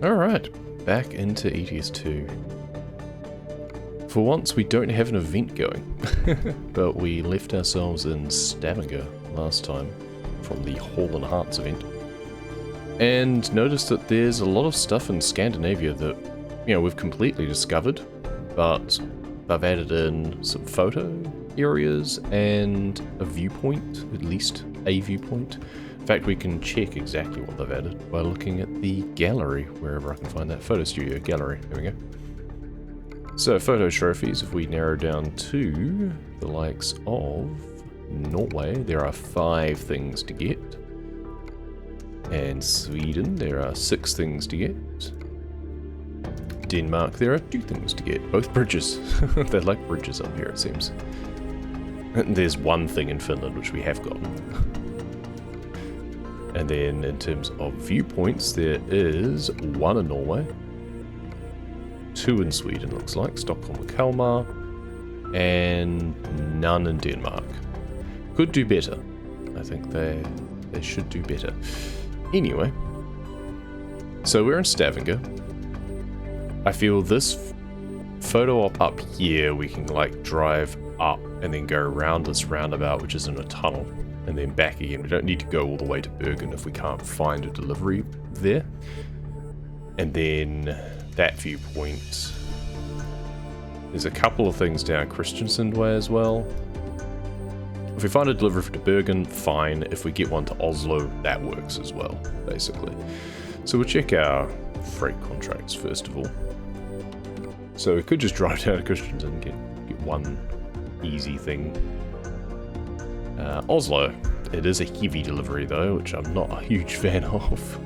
Alright, back into ETS2. For once we don't have an event going, but we left ourselves in Stavenger last time from the Hall and Hearts event. And noticed that there's a lot of stuff in Scandinavia that, you know, we've completely discovered, but I've added in some photo areas and a viewpoint, at least a viewpoint. In fact, we can check exactly what they've added by looking at the gallery, wherever I can find that photo studio gallery. There we go. So, photo trophies, if we narrow down to the likes of Norway, there are 5 things to get. And Sweden, there are 6 things to get. Denmark, there are 2 things to get. Both bridges. They're like bridges up here, it seems. And there's 1 thing in Finland, which we have gotten. And then, in terms of viewpoints, there is 1 in Norway. 2 in Sweden, looks like. Stockholm and Kalmar. And none in Denmark. Could do better. I think they should do better. Anyway. So we're in Stavenger. I feel this photo op up here, we can like drive up and then go around this roundabout, which is in a tunnel, and then back again. We don't need to go all the way to Bergen if we can't find a delivery there. And then that viewpoint. There's a couple of things down Christiansand way as well. If we find a delivery to Bergen, fine. If we get one to Oslo, that works as well, basically. So we'll check our freight contracts first of all. So we could just drive down to Christiansand and get one easy thing. Oslo. It is a heavy delivery though, which I'm not a huge fan of.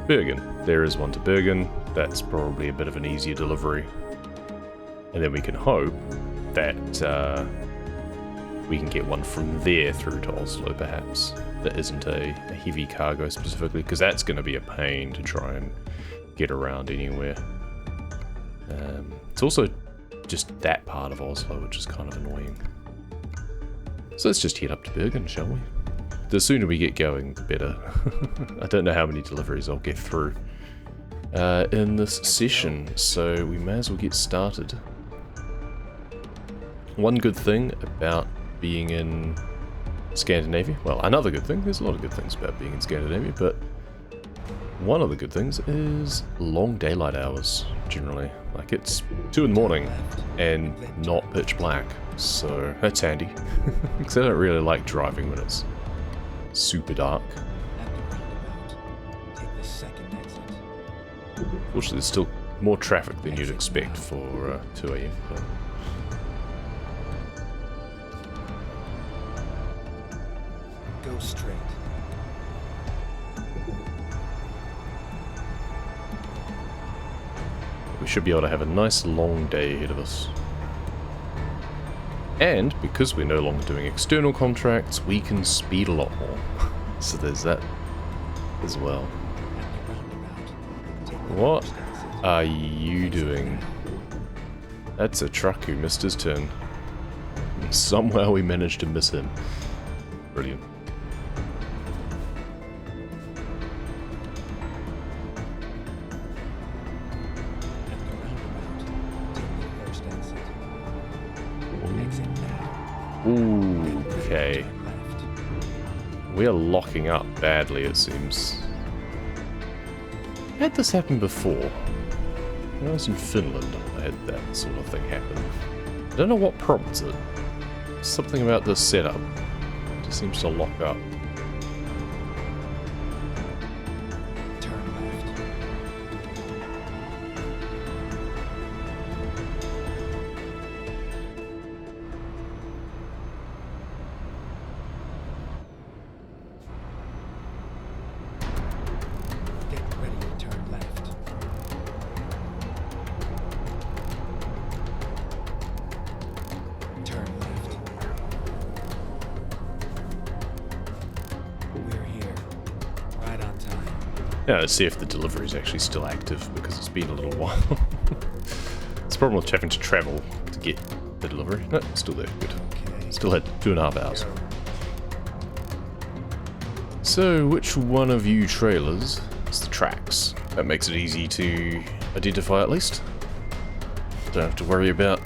Bergen. There is one to Bergen. That's probably a bit of an easier delivery. And then we can hope that we can get one from there through to Oslo perhaps. That isn't a heavy cargo specifically, because that's going to be a pain to try and get around anywhere. It's also just that part of Oslo, which is kind of annoying. So let's just head up to Bergen, shall we? The sooner we get going, the better. I don't know how many deliveries I'll get through in this session, so we may as well get started. One good thing about being in Scandinavia, well, another good thing, there's a lot of good things about being in Scandinavia, but one of the good things is long daylight hours, generally. Like, it's 2 in the morning and not pitch black, so that's handy. Because I don't really like driving when it's super dark. Fortunately, there's still more traffic than you'd expect for 2 AM. But go straight. we should be able to have a nice long day ahead of us. And because we're no longer doing external contracts, we can speed a lot more. So there's that as well. What are you doing? That's a truck who missed his turn. Somehow we managed to miss him. Brilliant. Okay. We are locking up badly, it seems. Had this happen before? When I was in Finland, I had that sort of thing happen. I don't know what prompts it. Something about this setup. It just seems to lock up. Yeah, let's see if the delivery is actually still active, because it's been a little while. It's a problem with having to travel to get the delivery. No, still there, good. Still had 2.5 hours. So, which one of you trailers it's the tracks. That makes it easy to identify at least. Don't have to worry about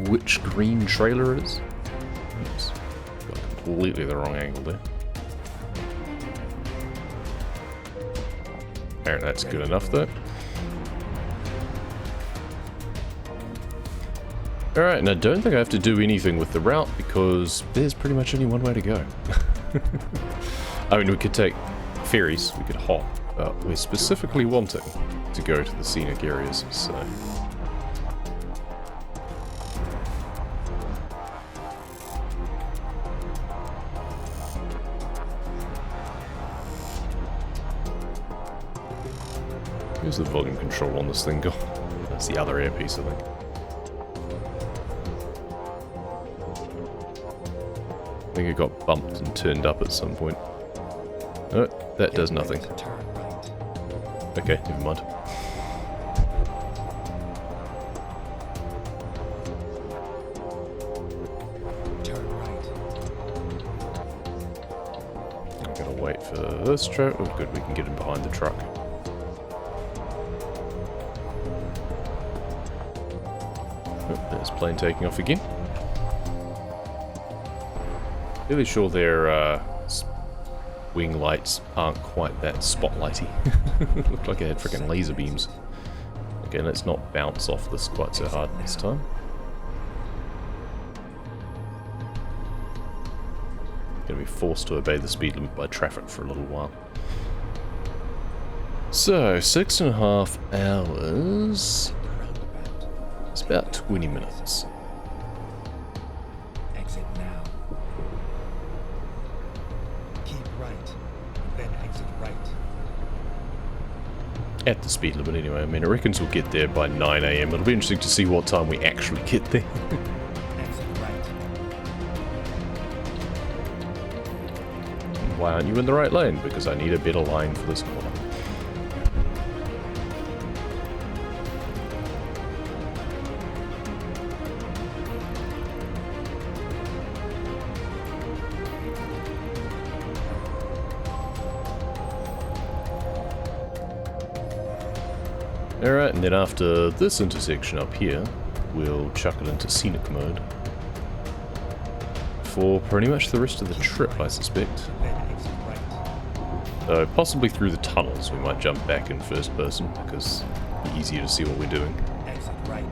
which green trailer it is. Oops. Got completely the wrong angle there. Apparently that's good enough though. Alright, and I don't think I have to do anything with the route because there's pretty much only one way to go. I mean, we could take ferries, we could hop, but we're specifically wanting to go to the scenic areas, so... Where's the volume control on this thing go? That's the other earpiece, I think. I think it got bumped and turned up at some point. Oh, that does nothing. Okay, never mind. I'm gonna wait for this truck. Oh good, we can get him behind the truck. Oh, there's plane taking off again. Really sure their wing lights aren't quite that spotlighty. Looked like it had freaking laser beams. Okay, let's not bounce off this quite so hard this time. Gonna be forced to obey the speed limit by traffic for a little while. So, 6.5 hours. It's about 20 minutes. Exit now. Keep right, then exit right. At the speed limit anyway. I mean, I reckon we'll get there by 9 AM. It'll be interesting to see what time we actually get there. Exit right. Why aren't you in the right lane? Because I need a better line for this corner. Alright, and then after this intersection up here, we'll chuck it into Scenic mode. For pretty much the rest of the trip, I suspect. Then exit right. So possibly through the tunnels, we might jump back in first person, because it'll be easier to see what we're doing. Exit right.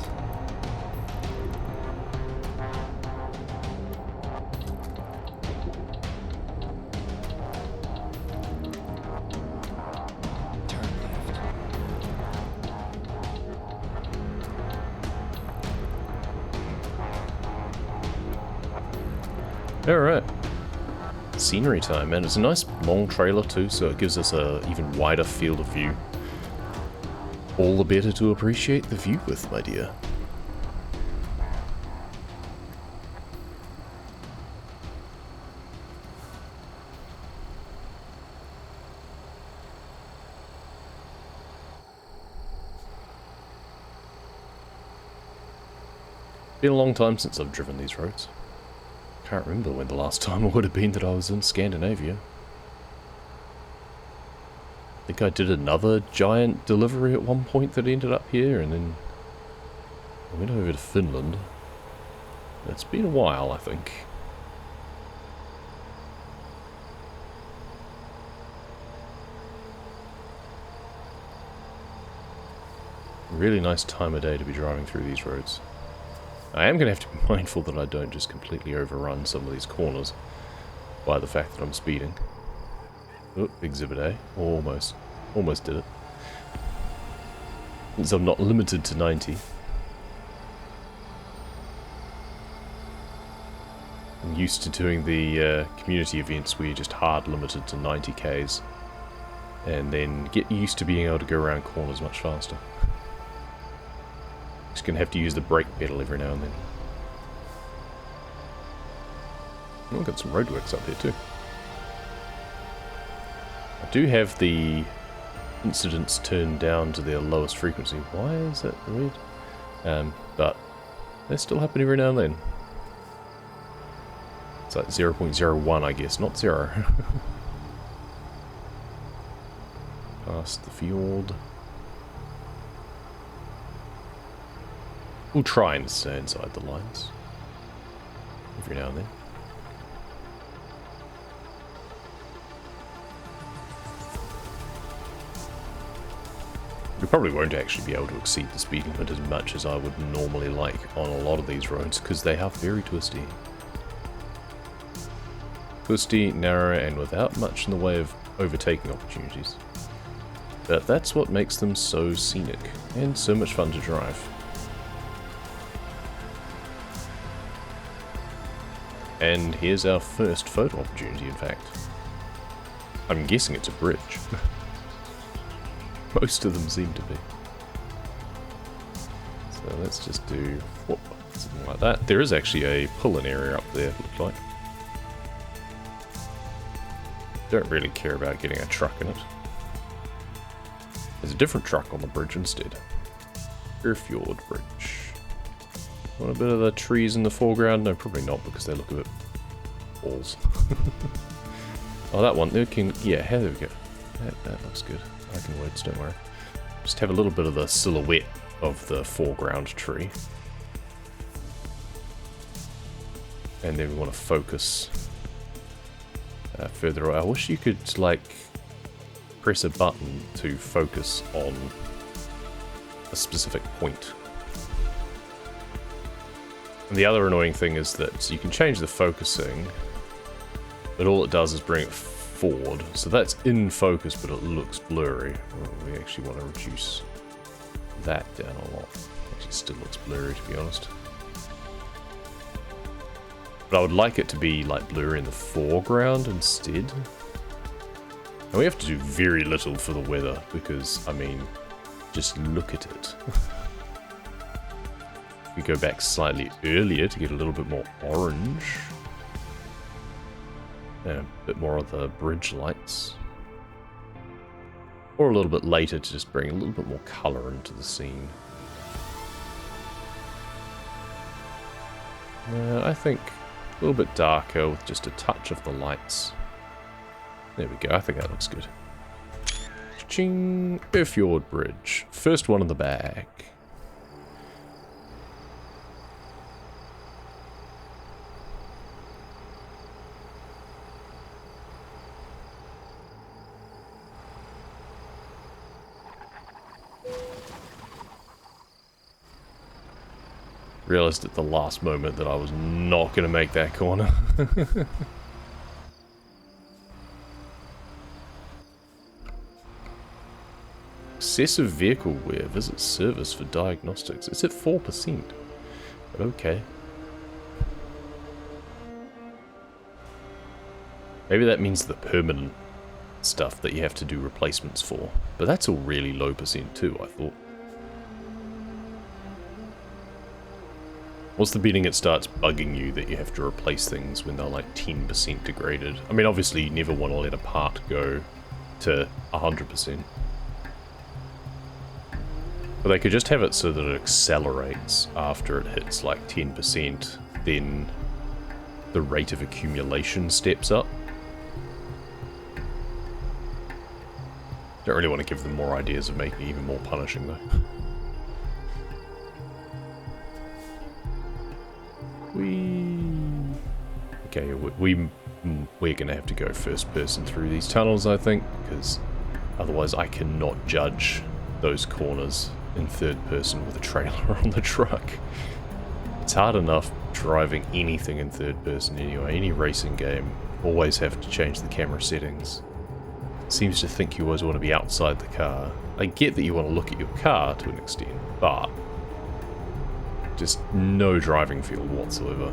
Turn left. Alright. Scenery time, and it's a nice long trailer too, so it gives us a even wider field of view. All the better to appreciate the view with, my dear. Been a long time since I've driven these roads. Can't remember when the last time it would have been that I was in Scandinavia. I think I did another giant delivery at one point that ended up here, and then I went over to Finland. It's been a while, I think. Really nice time of day to be driving through these roads. I am going to have to be mindful that I don't just completely overrun some of these corners by the fact that I'm speeding. Oh, Exhibit A. Almost. Almost did it. Since I'm not limited to 90. I'm used to doing the community events where you're just hard limited to 90 Ks. And then get used to being able to go around corners much faster. Just gonna have to use the brake pedal every now and then. Oh, got some roadworks up here too. I do have the incidents turned down to their lowest frequency. Why is that weird? But they still happen every now and then. It's like 0.01, I guess, not 0. past the fjord. We'll try and stay inside the lines every now and then. We probably won't actually be able to exceed the speed limit as much as I would normally like on a lot of these roads, because they are very twisty. Twisty, narrow, and without much in the way of overtaking opportunities. But that's what makes them so scenic, and so much fun to drive. And here's our first photo opportunity, in fact. I'm guessing it's a bridge. Most of them seem to be. So let's just do something like that. There is actually a pull-in area up there, it looks like. Don't really care about getting a truck in it. There's a different truck on the bridge instead. Fjord Bridge. Want a bit of the trees in the foreground? No, probably not, because they look a bit balls. Oh, that one. Yeah, there we go. That looks good. I can words, don't worry. Just have a little bit of the silhouette of the foreground tree. And then we want to focus further away. I wish you could, like, press a button to focus on a specific point. And the other annoying thing is that you can change the focusing, but all it does is bring it forward. So that's in focus, but it looks blurry. Well, we actually want to reduce that down a lot. Actually, still looks blurry, to be honest. But I would like it to be like blurry in the foreground instead. And we have to do very little for the weather because, I mean, just look at it. We go back slightly earlier to get a little bit more orange. And a bit more of the bridge lights. Or a little bit later to just bring a little bit more colour into the scene. I think a little bit darker with just a touch of the lights. There we go, I think that looks good. Ching! Fjord Bridge. First one in the bag. Realized at the last moment that I was not going to make that corner. Excessive vehicle wear. Visit service for diagnostics. It's at 4%. But okay. Maybe that means the permanent stuff that you have to do replacements for. But that's all really low percent too, I thought. What's the beating it starts bugging you that you have to replace things when they're like 10% degraded? I mean, obviously you never want to let a part go to 100%. But they could just have it so that it accelerates after it hits like 10%, then the rate of accumulation steps up. Don't really want to give them more ideas of making it even more punishing though. Okay, we're gonna have to go first person through these tunnels, I think, because otherwise I cannot judge those corners in third person with a trailer on the truck. It's hard enough driving anything in third person anyway. Any racing game, always have to change the camera settings. It seems to think you always want to be outside the car. I get that you want to look at your car to an extent, but just no driving feel whatsoever.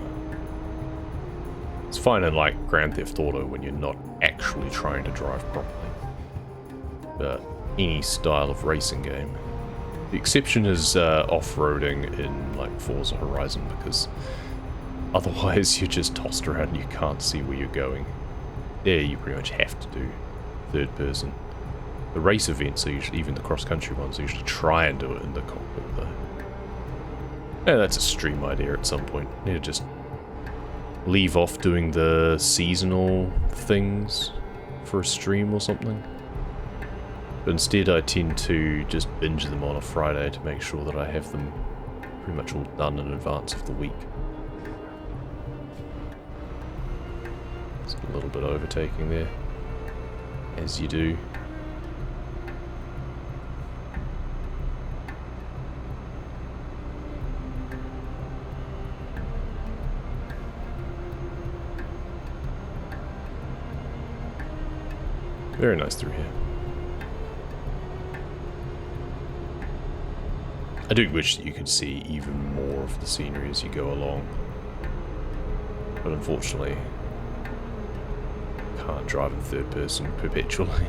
It's fine in like Grand Theft Auto when you're not actually trying to drive properly. But any style of racing game. The exception is off-roading in like Forza Horizon, because otherwise you're just tossed around and you can't see where you're going. There you pretty much have to do third person. The race events are usually, even the cross-country ones, usually try and do it in the cockpit though. Yeah, that's a stream idea at some point. Need to just leave off doing the seasonal things for a stream or something. But instead I tend to just binge them on a Friday to make sure that I have them pretty much all done in advance of the week. It's a little bit overtaking there, as you do. Very nice through here. I do wish that you could see even more of the scenery as you go along, but unfortunately can't drive in third person perpetually.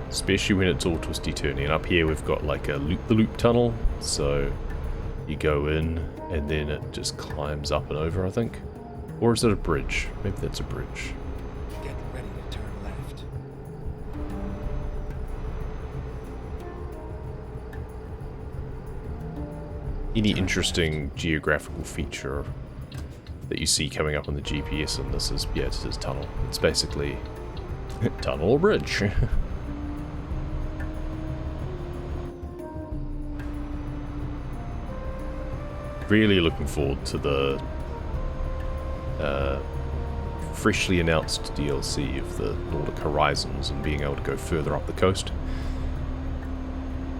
Especially when it's all twisty turny. And up here we've got like a loop-the-loop tunnel, so you go in and then it just climbs up and over, I think. Or is it a bridge? Maybe that's a bridge. Get ready to turn left. Any interesting geographical feature that you see coming up on the GPS on this is, yeah, it's this tunnel. It's basically tunnel or bridge. Really looking forward to the freshly announced DLC of the Nordic Horizons and being able to go further up the coast.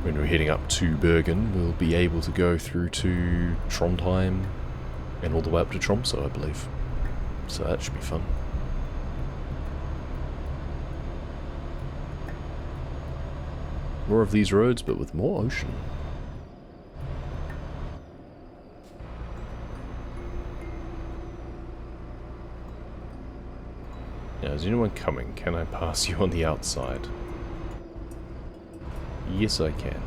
When we're heading up to Bergen, we'll be able to go through to Trondheim and all the way up to Tromsø, I believe. So that should be fun. More of these roads, but with more ocean. Now, is anyone coming? Can I pass you on the outside? Yes, I can.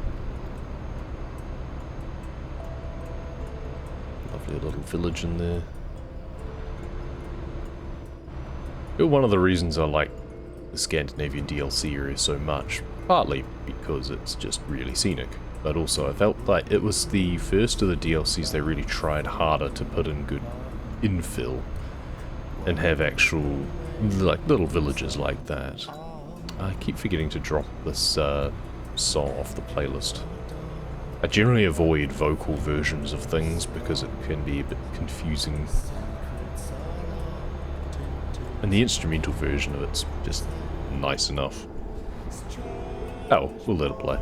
Lovely little village in there. But one of the reasons I like the Scandinavian DLC area so much, partly because it's just really scenic, but also I felt like it was the first of the DLCs they really tried harder to put in good infill and have actual, like, little villages like that. I keep forgetting to drop this song off the playlist. I generally avoid vocal versions of things because it can be a bit confusing. And the instrumental version of it's just nice enough. Oh, we'll let it play.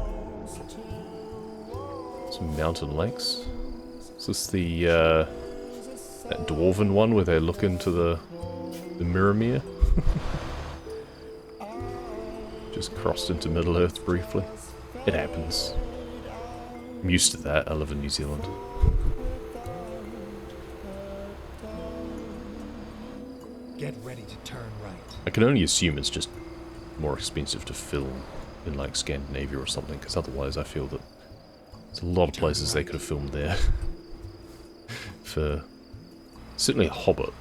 Some mountain lakes. Is this the that dwarven one where they look into the Mirror? Just crossed into Middle Earth briefly. It happens. I'm used to that. I live in New Zealand. Get ready to turn right. I can only assume it's just more expensive to film in like Scandinavia or something, because otherwise I feel that there's a lot of places they could have filmed there. For certainly Hobbit.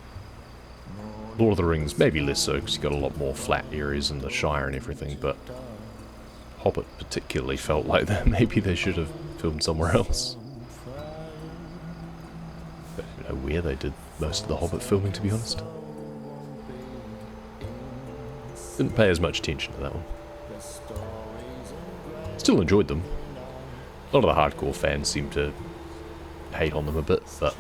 Lord of the Rings, maybe less so, because you've got a lot more flat areas in the Shire and everything, but Hobbit particularly felt like that. Maybe they should have filmed somewhere else. I don't know where they did most of the Hobbit filming, to be honest. Didn't pay as much attention to that one. Still enjoyed them. A lot of the hardcore fans seem to hate on them a bit, but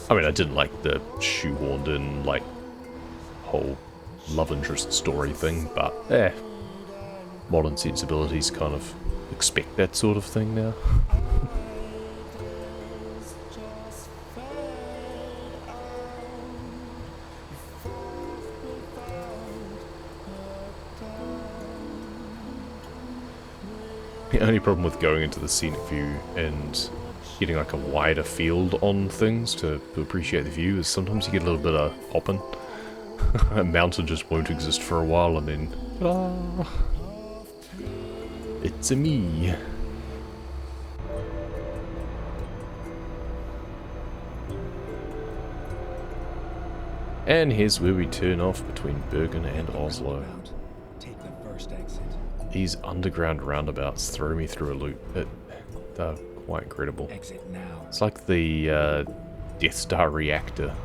I mean, I didn't like the shoehorned in, like, whole love interest story thing, but modern sensibilities kind of expect that sort of thing now. The only problem with going into the scenic view and getting like a wider field on things to appreciate the view is sometimes you get a little bit of hopping. A mountain just won't exist for a while and then, it's a me. And here's where we turn off between Bergen and Oslo. Take the first exit. These underground roundabouts throw me through a loop. They're quite incredible. Exit now. It's like the Death Star reactor.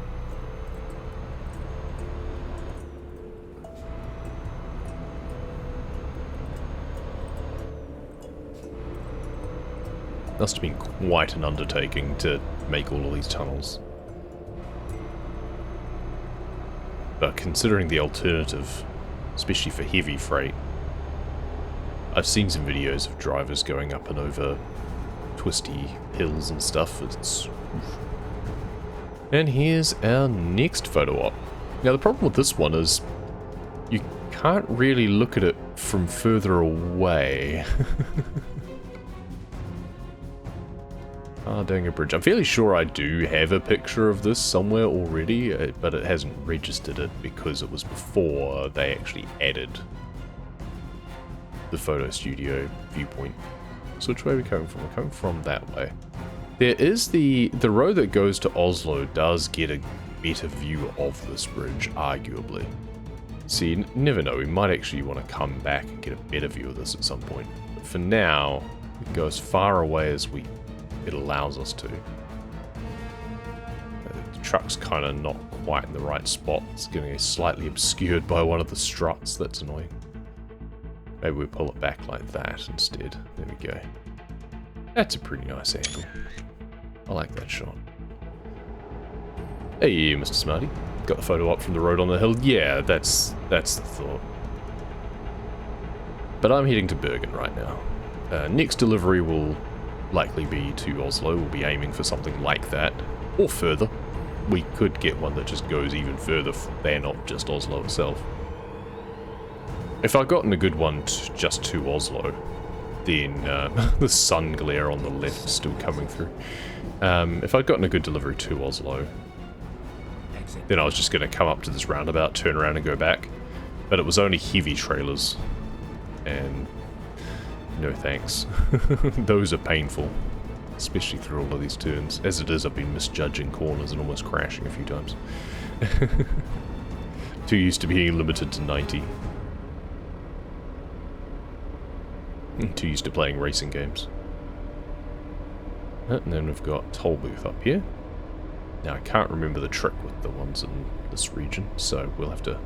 Must have been quite an undertaking to make all of these tunnels. But considering the alternative, especially for heavy freight, I've seen some videos of drivers going up and over twisty hills and stuff. It's... And here's our next photo op. Now the problem with this one is you can't really look at it from further away. Doing a bridge. I'm fairly sure I do have a picture of this somewhere already, but it hasn't registered it because it was before they actually added the photo studio viewpoint. So which way are we coming from? We're coming from that way. There is the road that goes to Oslo does get a better view of this bridge, arguably. See, you never know, we might actually want to come back and get a better view of this at some point. But for now, we can go as far away as it allows us to. The truck's kind of not quite in the right spot. It's getting slightly obscured by one of the struts. That's annoying. Maybe we pull it back like that instead. There we go. That's a pretty nice angle. I like that shot. Hey, Mr. Smarty. Got the photo up from the road on the hill. Yeah, that's the thought. But I'm heading to Bergen right now. Next delivery will likely be to Oslo. We'll be aiming for something like that, or further. We could get one that just goes even further than not just Oslo itself. If I'd gotten a good one just to Oslo, then the sun glare on the left is still coming through. If I'd gotten a good delivery to Oslo, then I was just going to come up to this roundabout, turn around and go back. But it was only heavy trailers, and no thanks. Those are painful, especially through all of these turns. As it is, I've been misjudging corners and almost crashing a few times. Too used to being limited to 90. Too used to playing racing games. And then we've got toll booth up here. Now I can't remember the trick with the ones in this region, so we'll have to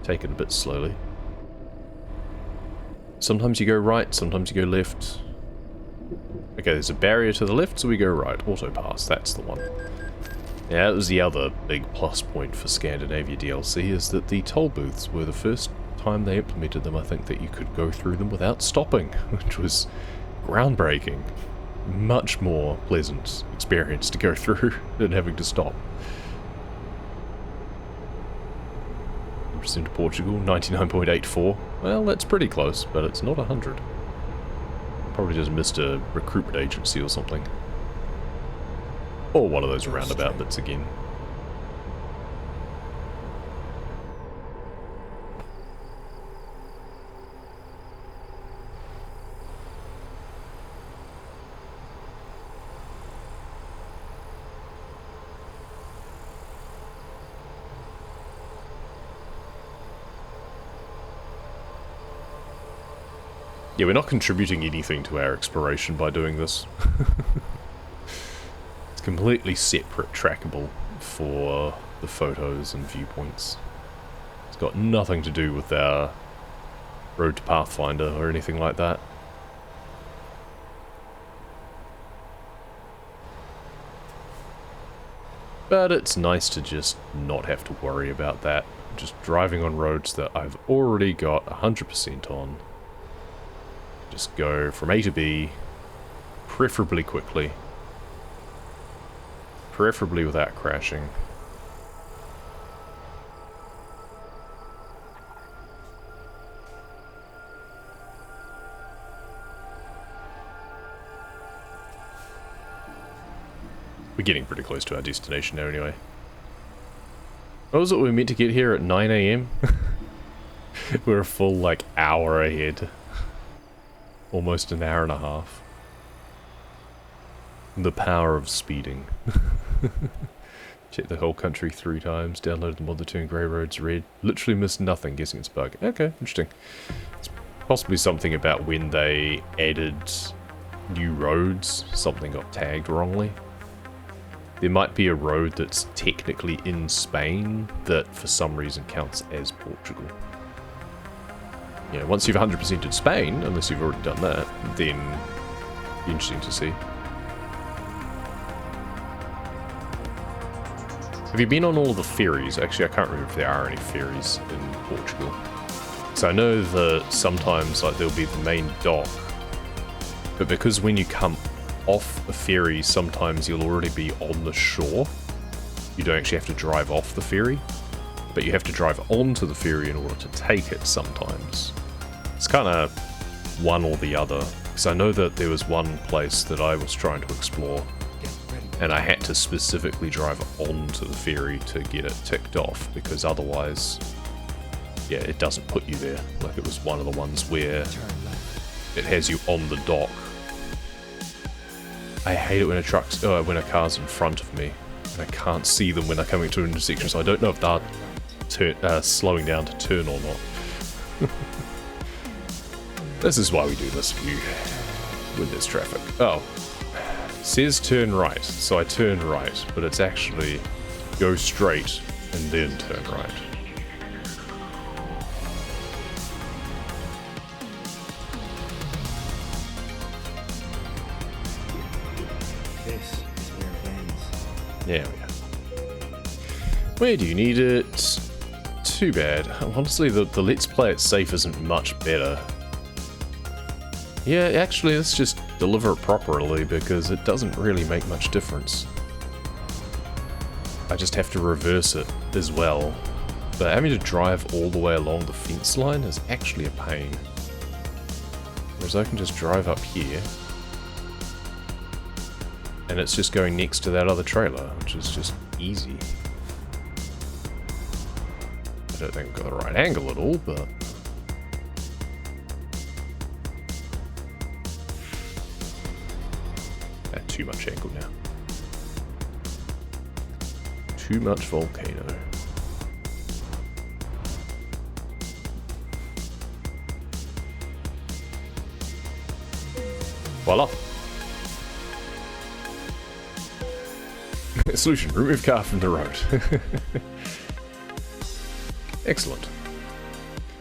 take it a bit slowly. Sometimes you go right, sometimes you go left. Okay, there's a barrier to the left, so we go right. Auto pass, that's the one. Yeah, that was the other big plus point for Scandinavia DLC, is that the toll booths were the first time they implemented them, I think, that you could go through them without stopping, which was groundbreaking. Much more pleasant experience to go through than having to stop. 100% to Portugal, 99.84. Well, that's pretty close, but it's not 100. Probably just missed a recruitment agency or something. Or one of those roundabout bits again. Yeah, we're not contributing anything to our exploration by doing this. It's completely separate, trackable for the photos and viewpoints. It's got nothing to do with our road to Pathfinder or anything like that. But it's nice to just not have to worry about that. Just driving on roads that I've already got 100% on. Just go from A to B, preferably quickly, preferably without crashing. We're getting pretty close to our destination now anyway. What was it, we were meant to get here at 9 AM? We're a full, like, hour ahead. Almost an hour and a half. The power of speeding. Check the whole country 3 times, downloaded the mod to turn grey roads red. Literally missed nothing, guessing it's a bug. Okay, interesting. It's possibly something about when they added new roads, something got tagged wrongly. There might be a road that's technically in Spain that for some reason counts as Portugal. You know, once you've 100%ed Spain, unless you've already done that, then Be interesting to see. Have you been on all the ferries? Actually, I can't remember if there are any ferries in Portugal. So I know that sometimes like there'll be the main dock, but because when you come off a ferry, sometimes you'll already be on the shore. You don't actually have to drive off the ferry, but you have to drive onto the ferry in order to take it sometimes. It's kind of one or the other, because I know that there was one place that I was trying to explore, and I had to specifically drive onto the ferry to get it ticked off, because otherwise, yeah, it doesn't put you there. Like it was one of the ones where it has you on the dock. I hate it when when a car's in front of me, and I can't see them when they're coming to an intersection, so I don't know if they're slowing down to turn or not. This is why we do this view when there's traffic. Oh. It says turn right, so I turn right, but it's actually go straight and then turn right. This is where it ends. There we go. Where do you need it? Too bad. Honestly, the Let's Play It Safe isn't much better. Yeah, actually, let's just deliver it properly, because it doesn't really make much difference. I just have to reverse it as well. But having to drive all the way along the fence line is actually a pain. Whereas I can just drive up here, and it's just going next to that other trailer, which is just easy. I don't think I've got the right angle at all, but... too much angle now. Too much volcano. Voila. Solution, remove car from the road. Excellent.